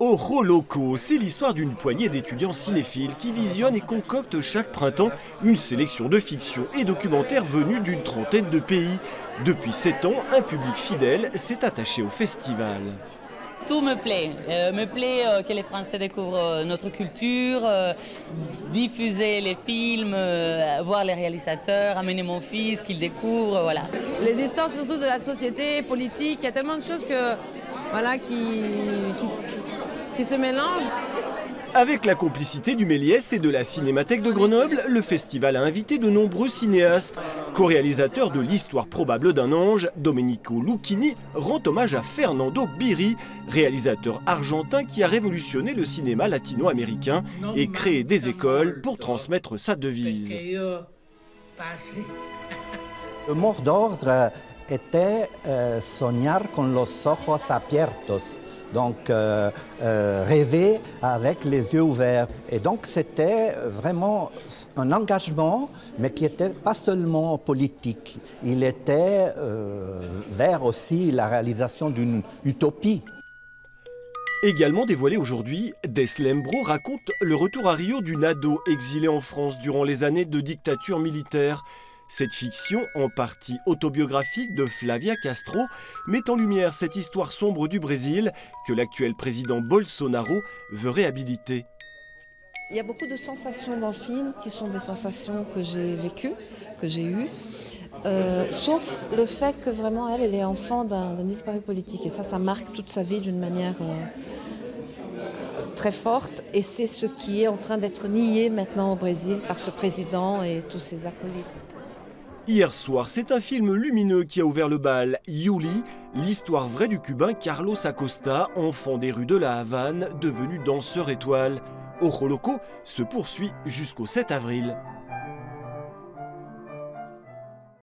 Ojo Loco, c'est l'histoire d'une poignée d'étudiants cinéphiles qui visionnent et concoctent chaque printemps une sélection de fiction et documentaires venus d'une trentaine de pays. Depuis 7 ans, un public fidèle s'est attaché au festival. Tout me plaît. Que les Français découvrent notre culture, diffuser les films, voir les réalisateurs, amener mon fils, qu'il découvre, voilà. Les histoires surtout de la société politique, il y a tellement de choses que, voilà, qui se mélangent. Avec la complicité du Méliès et de la Cinémathèque de Grenoble, le festival a invité de nombreux cinéastes. Co-réalisateur de L'Histoire probable d'un ange, Domenico Lucchini rend hommage à Fernando Birri, réalisateur argentin qui a révolutionné le cinéma latino-américain et créé des écoles pour transmettre sa devise. Le mot d'ordre était soñar con los ojos abiertos. Donc rêver avec les yeux ouverts. Et donc c'était vraiment un engagement, mais qui n'était pas seulement politique. Il était vers aussi la réalisation d'une utopie. Également dévoilé aujourd'hui, Deslembro raconte le retour à Rio d'une ado exilée en France durant les années de dictature militaire. Cette fiction, en partie autobiographique de Flavia Castro, met en lumière cette histoire sombre du Brésil que l'actuel président Bolsonaro veut réhabiliter. Il y a beaucoup de sensations dans le film qui sont des sensations que j'ai vécues, que j'ai eues, sauf le fait que vraiment elle est enfant d'un disparu politique. Et ça marque toute sa vie d'une manière très forte. Et c'est ce qui est en train d'être nié maintenant au Brésil par ce président et tous ses acolytes. Hier soir, c'est un film lumineux qui a ouvert le bal, Yuli, l'histoire vraie du Cubain Carlos Acosta, enfant des rues de la Havane, devenu danseur étoile. Ojo Loco se poursuit jusqu'au 7 avril.